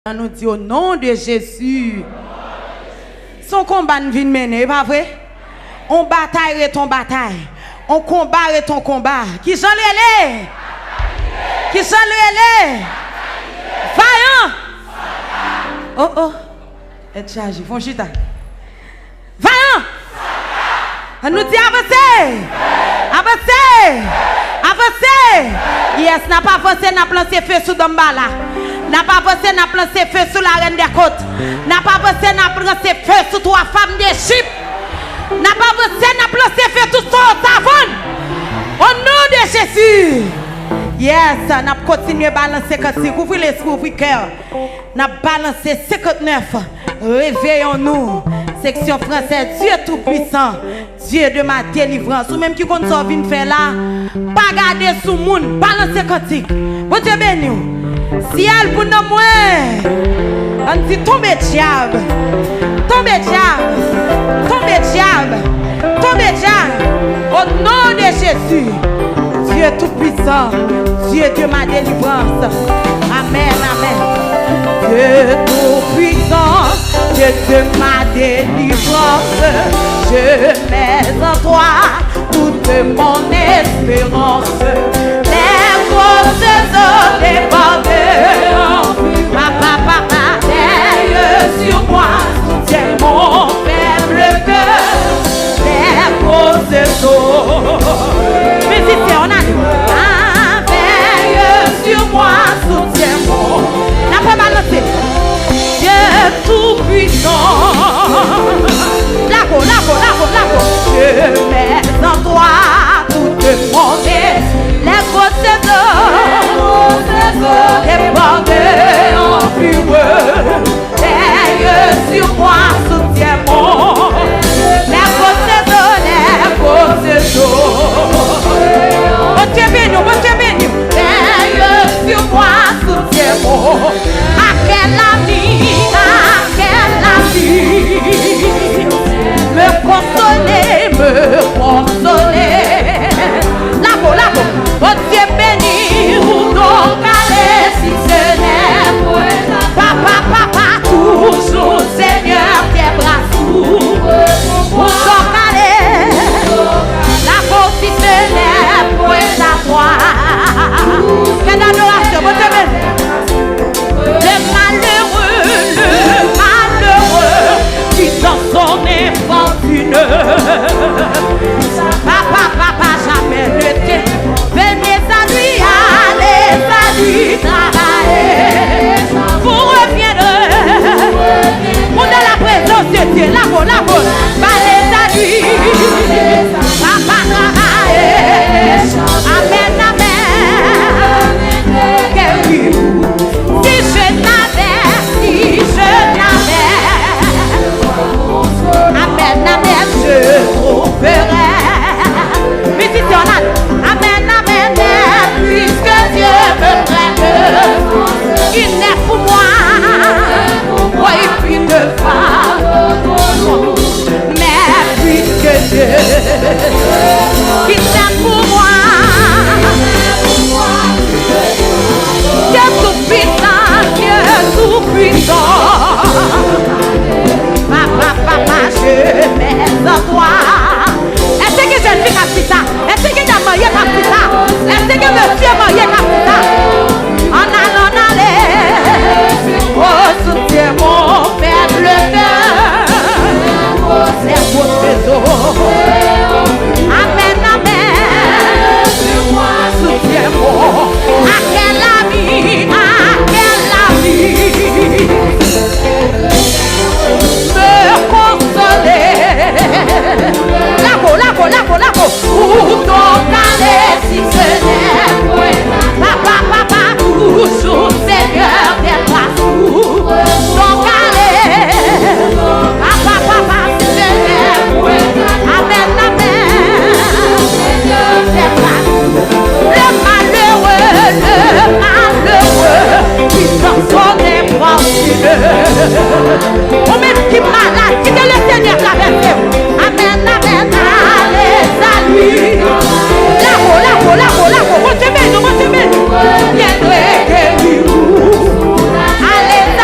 On nous dit au nom de Jésus. Son combat ne vient mener, pas vrai? On bataille et ton bataille. On combat et ton combat. Qui s'en l'est? Qui s'en l'est? Vaillant! Oh oh! Et chargé, font chita. Vaillant! On nous dit avancer! Avancer! Avancer! Yes, n'a pas avancé, n'a pas lancé feu sous Dombala. N'a pas avancé, n'a pas lancé feu sous la reine des côtes. N'a pas avancé, n'a pas lancé feu sous trois femmes d'Égypte. N'a pas avancé, n'a pas lancé feu sous son savon. Au nom de Jésus. Yes, n'a continué à balancer 56. Ouvrez l'esprit, ouvrez le cœur. N'a balancé 59. Réveillons-nous. Section française, Dieu tout-puissant, Dieu de ma délivrance. Ou même qui compte ça vient faire là, pas garder sous monde, balancer cantique. Bon Dieu béni. Ciel pour nous moins. On dit tomber diable. Tomber diable. Tomber diable. Tomber diable. Au nom de Jésus. Dieu tout-puissant, Dieu de ma délivrance. Amen, amen. Dieu tout-puissant, Dieu de ma délivrance. Je mets en toi toute mon espérance. Les grosses eaux débordent. Papa, papa, veille sur moi, soutiens mon faible cœur. Les grosses eaux. Mais si c'est on a veille sur moi, soutiens-moi. N'a pas balancé. Dieu tout-puissant. Lago. Je mets en toi toute mon âme. Les grosses eaux débordent en fureur. Veille sur moi, soutiens-moi. Les grosses eaux. Bon Dieu béni. Veille sur moi, soutiens-moi. À quel ami. Me consoler. Lago. Bon Dieu béni, ou donc allez si ce n'est papa, toujours Seigneur, tes bras s'ouvrent. Où donc allez, lago si ce n'est point la foi. Quelle adoration, bon Dieu béni. Le malheureux, qui dans son infortune. Papa, jamais ne t'ai. Venez à lui travailler. Vous reviendrez. On a la présence de Dieu. Lago. Venez à lui. Papa travailler. Amen. Si je n'avais, je trouverais. Mais si tu en as, amen, puisque Dieu me prête, il n'est pour moi, oui, puis de femme, mais puisque Dieu, il n'est pour moi, Dieu tout-puissant, Papa, je mets en toi. Est-ce que je vis comme ça? Est-ce que je marié comme ça? Est-ce que monsieur marié comme ça? En allant aller, oh, soutiens mon faible cœur. C'est votre trésor. Amen. Soutiens-moi. À quel ami? Me consoler. Lago. Où donc aller si ce n'est point papa, toujours Seigneur des grâces. Donc aller. Papa, si ce n'est point. Amen. Seigneur des grâces. Le malheureux, qui dans son infortune. On met qui malade, qui que le Seigneur traverse. Amen, allez à lui. Lago, bon Dieu béni. Viendrai guérir. Allez à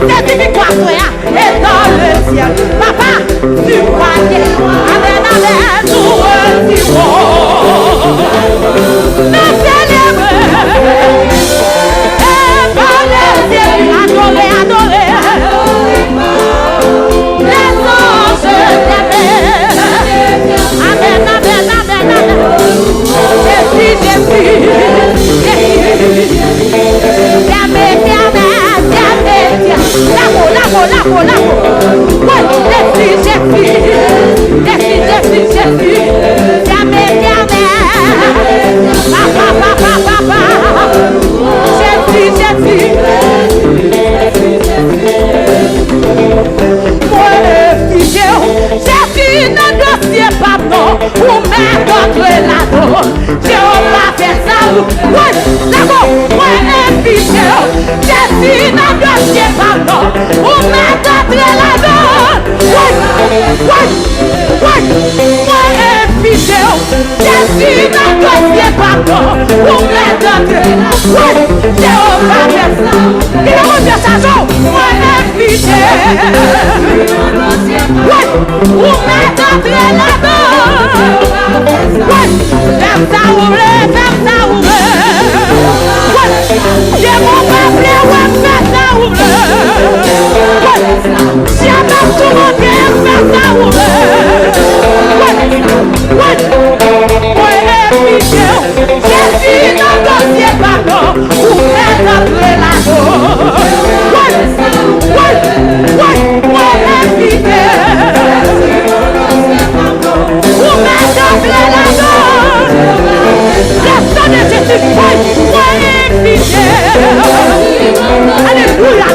saisi victoire, et dans le ciel. Papa, tu croyais. Amen, amen, nous retirons. Nous célébrons. Et par les cieux, adorer, adorer. Les anges t'aimaient. Amen, amen, amen, amen. Jésus, Jésus. Alléluia.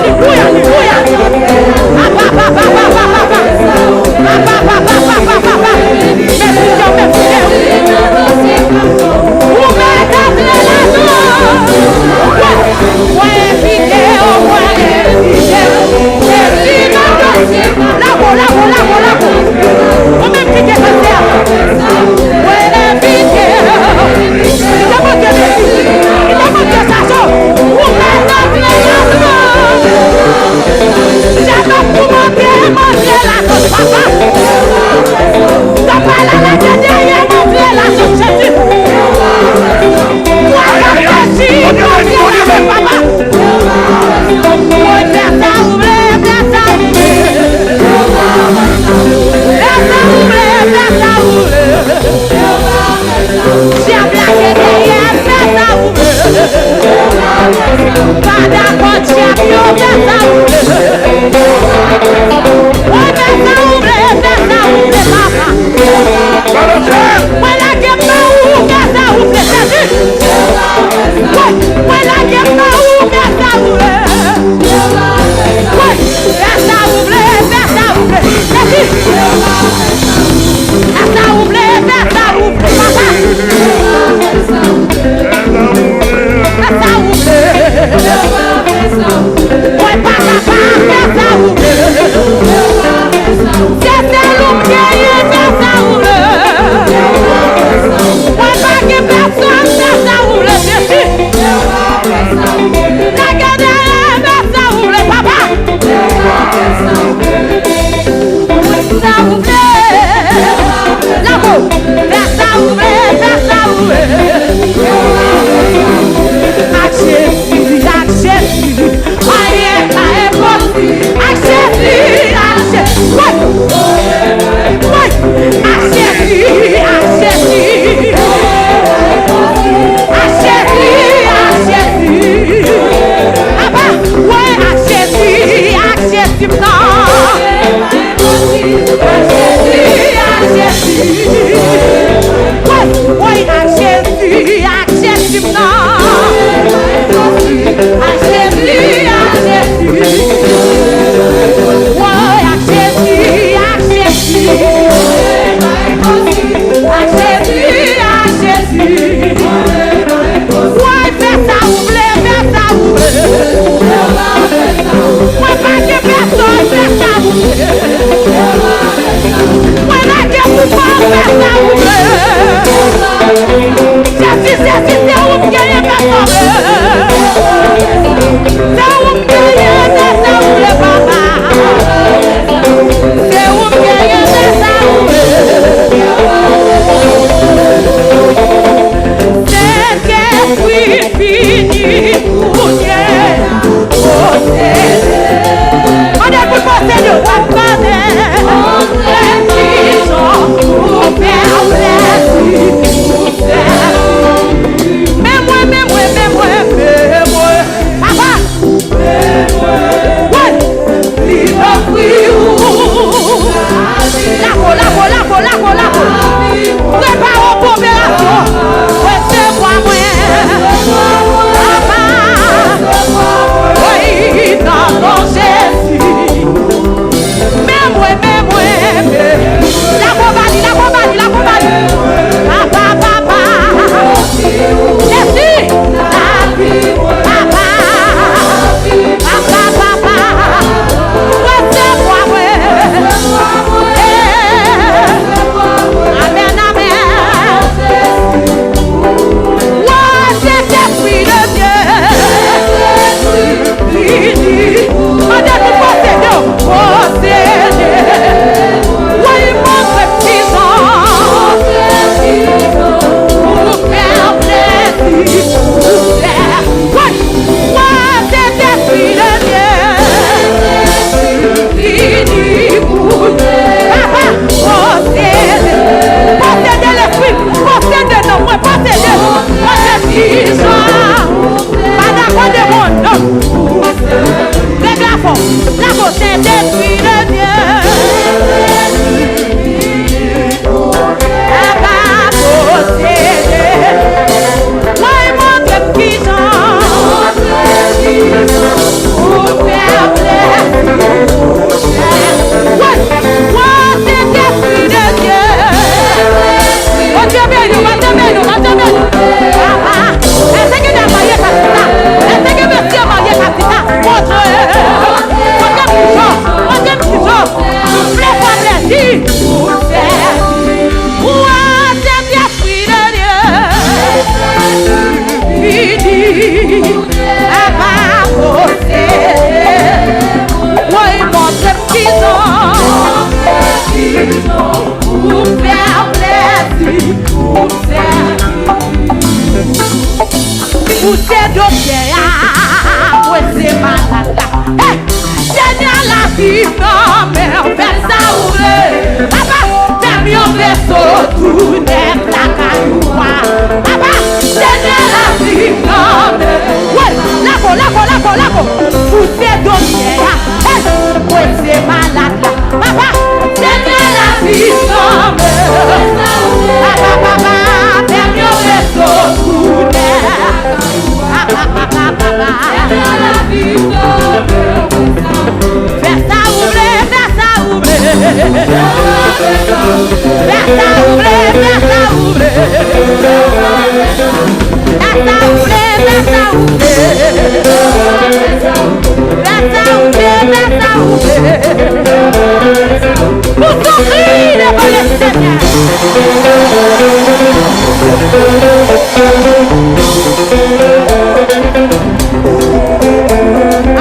Pour son cri devant le Seigneur.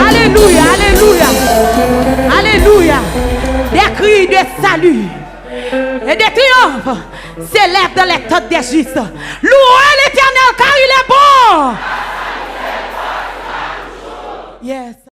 Alléluia, alléluia, alléluia. Des cris de salut et de triomphe s'élèvent dans les têtes des justes. Louez l'Éternel car il est bon. Yes.